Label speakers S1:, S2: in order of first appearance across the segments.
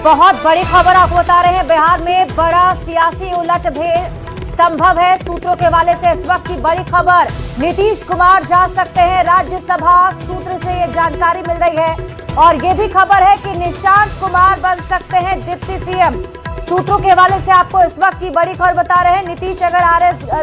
S1: बहुत बड़ी खबर आपको बता रहे हैं। बिहार में बड़ा सियासी उलटफेर संभव है। सूत्रों के हवाले से इस वक्त की बड़ी खबर, नीतीश कुमार जा सकते हैं राज्यसभा। सूत्र से ये जानकारी मिल रही है और ये भी खबर है कि निशांत कुमार बन सकते हैं डिप्टी सीएम। सूत्रों के हवाले से आपको इस वक्त की बड़ी खबर बता रहे हैं। नीतीश अगर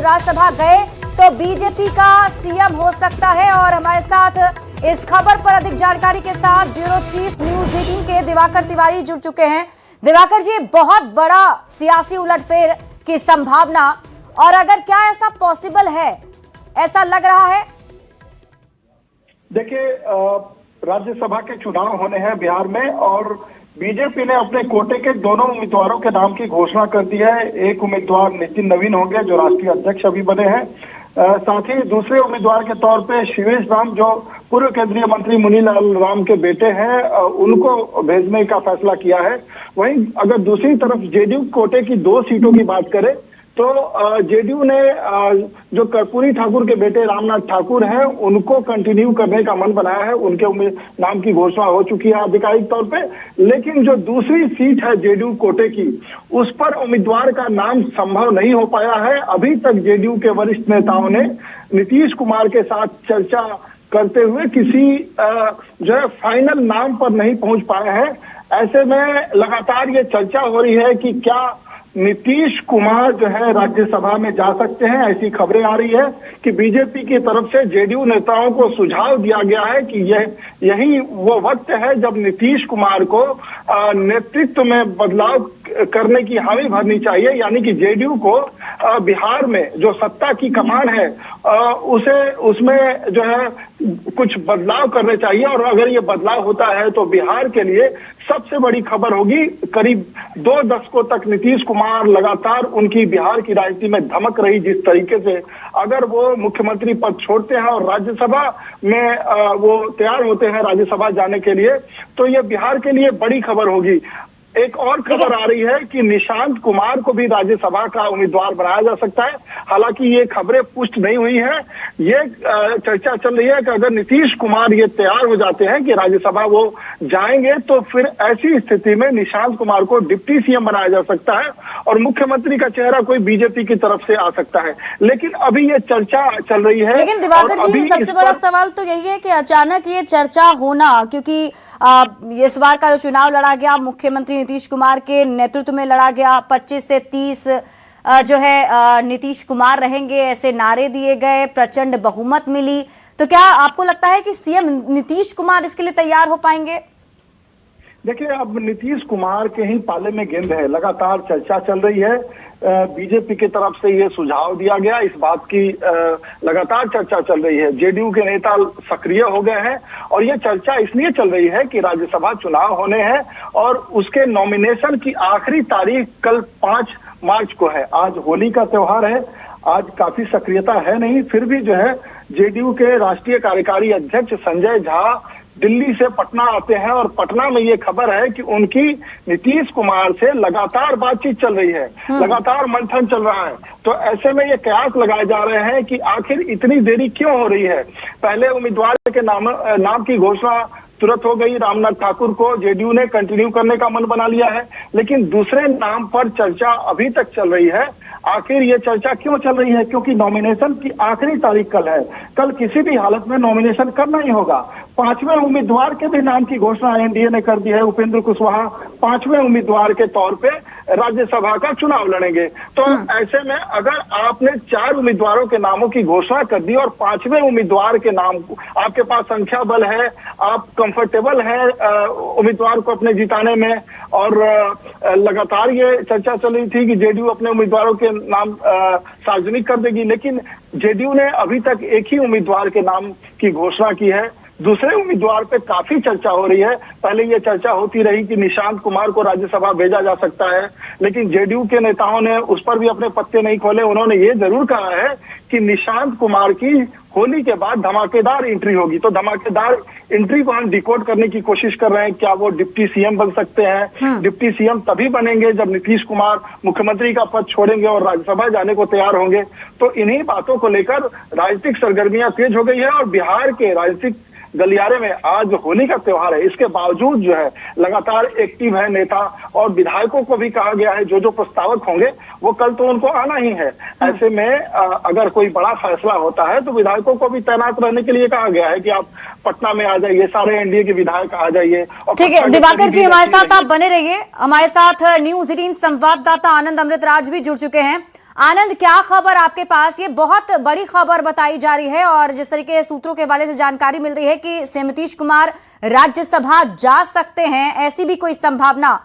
S1: राज्यसभा गए तो बीजेपी का सीएम हो सकता है। और हमारे साथ इस खबर पर अधिक जानकारी के साथ ब्यूरो चीफ न्यूज 18 के दिवाकर तिवारी जुड़ चुके हैं। दिवाकर जी, बहुत बड़ा सियासी उलटफेर की संभावना, और अगर क्या ऐसा पॉसिबल है, ऐसा लग रहा है?
S2: देखिए, राज्यसभा के चुनाव होने हैं बिहार में और बीजेपी ने अपने कोटे के दोनों उम्मीदवारों के नाम की घोषणा कर दी है। एक उम्मीदवार नितिन नवीन हो गए जो राष्ट्रीय अध्यक्ष अभी बने हैं। साथ ही दूसरे उम्मीदवार के तौर पे शिवेश राम जो पूर्व केंद्रीय मंत्री मुनीलाल राम के बेटे हैं, उनको भेजने का फैसला किया है। वहीं अगर दूसरी तरफ जेडीयू कोटे की 2 सीटों की बात करें तो जेडीयू ने जो कर्पूरी ठाकुर के बेटे रामनाथ ठाकुर हैं उनको कंटिन्यू करने का मन बनाया है। उनके नाम की घोषणा हो चुकी है आधिकारिक तौर पे। लेकिन जो दूसरी सीट है जेडीयू कोटे की, उस पर उम्मीदवार का नाम संभव नहीं हो पाया है। अभी तक जेडीयू के वरिष्ठ नेताओं ने नीतीश कुमार के साथ चर्चा करते हुए किसी जो है फाइनल नाम पर नहीं पहुंच पाए हैं। ऐसे में लगातार ये चर्चा हो रही है कि क्या नीतीश कुमार जो है राज्यसभा में जा सकते हैं। ऐसी खबरें आ रही है कि बीजेपी की तरफ से जेडीयू नेताओं को सुझाव दिया गया है कि यही वो वक्त है जब नीतीश कुमार को नेतृत्व में बदलाव करने की हामी भरनी चाहिए। यानी कि जेडीयू को बिहार में जो सत्ता की कमान है उसमें जो है कुछ बदलाव करने चाहिए। और अगर ये बदलाव होता है तो बिहार के लिए सबसे बड़ी खबर होगी। करीब 2 दशकों तक नीतीश कुमार लगातार उनकी बिहार की राजनीति में धमक रही जिस तरीके से, अगर वो मुख्यमंत्री पद छोड़ते हैं और राज्यसभा में वो तैयार होते हैं राज्यसभा जाने के लिए, तो ये बिहार के लिए बड़ी खबर होगी। एक और खबर आ रही है कि निशांत कुमार को भी राज्यसभा का उम्मीदवार बनाया जा सकता है। हालांकि ये खबरें पुष्ट नहीं हुई हैं। ये चर्चा चल रही है कि अगर नीतीश कुमार ये तैयार हो जाते हैं कि राज्यसभा वो जाएंगे तो फिर ऐसी स्थिति में निशांत कुमार को डिप्टी सीएम बनाया जा सकता है और मुख्यमंत्री का चेहरा कोई बीजेपी की तरफ से आ सकता है। लेकिन अभी ये चर्चा चल रही है।
S1: लेकिन दिवाकर जी, सबसे बड़ा सवाल तो यही है कि अचानक ये चर्चा होना, क्योंकि इस बार का जो चुनाव लड़ा गया मुख्यमंत्री नीतीश कुमार के नेतृत्व में लड़ा गया। 25 से 30 जो है नीतीश कुमार रहेंगे, ऐसे नारे दिए गए, प्रचंड बहुमत मिली। तो क्या आपको लगता है कि सीएम नीतीश कुमार इसके लिए तैयार हो पाएंगे?
S2: देखिए, अब नीतीश कुमार के ही पाले में गेंद है। लगातार चर्चा चल रही है। बीजेपी की तरफ से ये सुझाव दिया गया, इस बात की लगातार चर्चा चल रही है। जेडीयू के नेता सक्रिय हो गए हैं और ये चर्चा इसलिए चल रही है कि राज्यसभा चुनाव होने हैं और उसके नॉमिनेशन की आखिरी तारीख कल 5 मार्च को है। आज होली का त्योहार है, आज काफी सक्रियता है नहीं, फिर भी जो है जेडीयू के राष्ट्रीय कार्यकारी अध्यक्ष संजय झा दिल्ली से पटना आते हैं और पटना में ये खबर है कि उनकी नीतीश कुमार से लगातार बातचीत चल रही है, लगातार मंथन चल रहा है। तो ऐसे में ये कयास लगाए जा रहे हैं कि आखिर इतनी देरी क्यों हो रही है। पहले उम्मीदवार के नाम की घोषणा तुरंत हो गई, रामनाथ ठाकुर को जेडीयू ने कंटिन्यू करने का मन बना लिया है। लेकिन दूसरे नाम पर चर्चा अभी तक चल रही है। आखिर ये चर्चा क्यों चल रही है? क्योंकि नॉमिनेशन की आखिरी तारीख कल है। कल किसी भी हालत में नॉमिनेशन करना ही होगा। 5वें उम्मीदवार के भी नाम की घोषणा एनडीए ने कर दी है। उपेंद्र कुशवाहा 5वें उम्मीदवार के तौर पे राज्यसभा का चुनाव लड़ेंगे। तो ऐसे में अगर आपने 4 उम्मीदवारों के नामों की घोषणा कर दी और 5वें उम्मीदवार के नाम, आपके पास संख्या बल है, आप कंफर्टेबल है उम्मीदवार को अपने जिताने में, और लगातार ये चर्चा चल रही थी कि जेडीयू अपने उम्मीदवारों के नाम सार्वजनिक कर देगी। लेकिन जेडीयू ने अभी तक एक ही उम्मीदवार के नाम की घोषणा की है। दूसरे उम्मीदवार पे काफी चर्चा हो रही है। पहले ये चर्चा होती रही कि निशांत कुमार को राज्यसभा भेजा जा सकता है, लेकिन जेडीयू के नेताओं ने उस पर भी अपने पत्ते नहीं खोले। उन्होंने ये जरूर कहा है कि निशांत कुमार की होली के बाद धमाकेदार एंट्री होगी। तो धमाकेदार एंट्री को हम डिकोड करने की कोशिश कर रहे हैं। क्या वो डिप्टी सीएम बन सकते हैं? डिप्टी सीएम तभी बनेंगे जब नीतीश कुमार मुख्यमंत्री का पद छोड़ेंगे और राज्यसभा जाने को तैयार होंगे। तो इन्हीं बातों को लेकर राजनीतिक सरगर्मियां तेज हो गई है और बिहार के राजनीतिक गलियारे में आज होली का त्योहार है, इसके बावजूद जो है लगातार एक्टिव है नेता, और विधायकों को भी कहा गया है जो प्रस्तावक होंगे वो कल तो उनको आना ही है। ऐसे में अगर कोई बड़ा फैसला होता है तो विधायकों को भी तैनात रहने के लिए कहा गया है कि आप पटना में आ जाइए, सारे एनडीए के विधायक आ जाइए।
S1: ठीक है दिवाकर जी, हमारे साथ आप बने रहिए। हमारे साथ न्यूज 18 संवाददाता आनंद अमृतराज भी जुड़ चुके हैं। आनंद, क्या खबर आपके पास? ये बहुत बड़ी खबर बताई जा रही है और जिस तरीके सूत्रों के हवाले से जानकारी मिल रही है कि श्री नीतीश कुमार राज्यसभा जा सकते हैं, ऐसी भी कोई संभावना?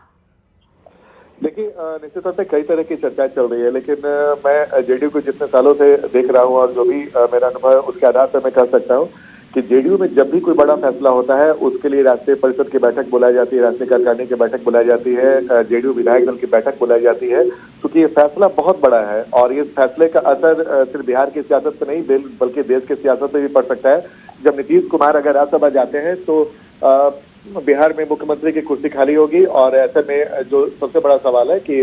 S3: देखिए, निश्चित तौर पे कई तरह की चर्चाएं चल रही है, लेकिन मैं जेडीयू को जितने सालों से देख रहा हूं और जो भी मेरा अनुभव है उसके आधार पर मैं कह सकता हूं कि जेडीयू में जब भी कोई बड़ा फैसला होता है उसके लिए राष्ट्रीय परिषद की बैठक बुलाई जाती है, राष्ट्रीय कार्यकारिणी की बैठक बुलाई जाती है, जेडीयू विधायक दल की बैठक बुलाई जाती है, क्योंकि ये फैसला बहुत बड़ा है और इस फैसले का असर सिर्फ बिहार की सियासत पर नहीं बल्कि देश की सियासत पर भी पड़ सकता है। जब नीतीश कुमार अगर राज्यसभा जाते हैं तो बिहार में मुख्यमंत्री की कुर्सी खाली होगी और ऐसे में जो सबसे बड़ा सवाल है कि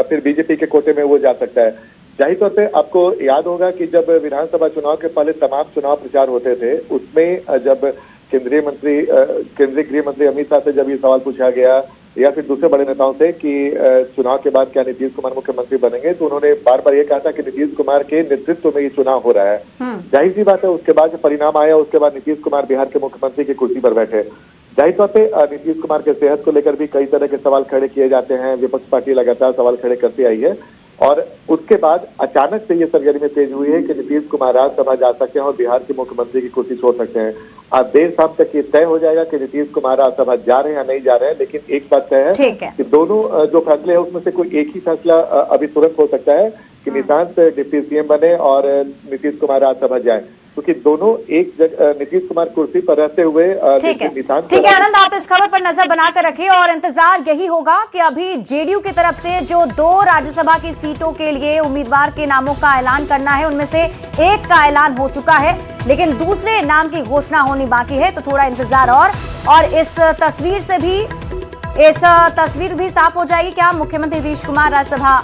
S3: फिर बीजेपी के कोटे में वो जा सकता है। जाहिर तौर पे आपको याद होगा कि जब विधानसभा चुनाव के पहले तमाम चुनाव प्रचार होते थे उसमें जब केंद्रीय गृह मंत्री अमित शाह से जब ये सवाल पूछा गया या फिर दूसरे बड़े नेताओं से कि चुनाव के बाद क्या नीतीश कुमार मुख्यमंत्री बनेंगे, तो उन्होंने बार बार ये कहा था कि नीतीश कुमार के नेतृत्व में ये चुनाव हो रहा है। जाहिर सी बात है उसके बाद जो परिणाम आया उसके बाद नीतीश कुमार बिहार के मुख्यमंत्री की कुर्सी पर बैठे। जाहिर तौर पे नीतीश कुमार के सेहत को लेकर भी कई तरह के सवाल खड़े किए जाते हैं, विपक्ष पार्टी लगातार सवाल खड़े करती आई है और उसके बाद अचानक से ये सरगर्मी तेज हुई है कि नीतीश कुमार राज्यसभा जा सकते हैं और बिहार के मुख्यमंत्री की कुर्सी छोड़ सकते हैं। आज देर शाम तक ये तय हो जाएगा कि नीतीश कुमार राज्यसभा जा रहे हैं या नहीं जा रहे हैं, लेकिन एक बात तय है कि दोनों जो फैसले हैं उसमें से कोई एक ही फैसला अभी तुरंत हो सकता है कि निशांत डिप्टी सीएम बने और नीतीश कुमार राज्यसभा जाए, क्योंकि दोनों एक जगह नीतीश कुमार कुर्सी पर रहते हुए
S1: ठीक है आनंद, आप इस खबर पर नजर बनाकर रखिए और इंतजार यही होगा कि अभी जेडीयू की तरफ से जो 2 राज्यसभा की सीटों के लिए उम्मीदवार के नामों का ऐलान करना है उनमें से एक का ऐलान हो चुका है, लेकिन दूसरे नाम की घोषणा होनी बाकी है, तो थोड़ा इंतजार और इस तस्वीर भी साफ हो जाएगी क्या मुख्यमंत्री नीतीश कुमार राज्यसभा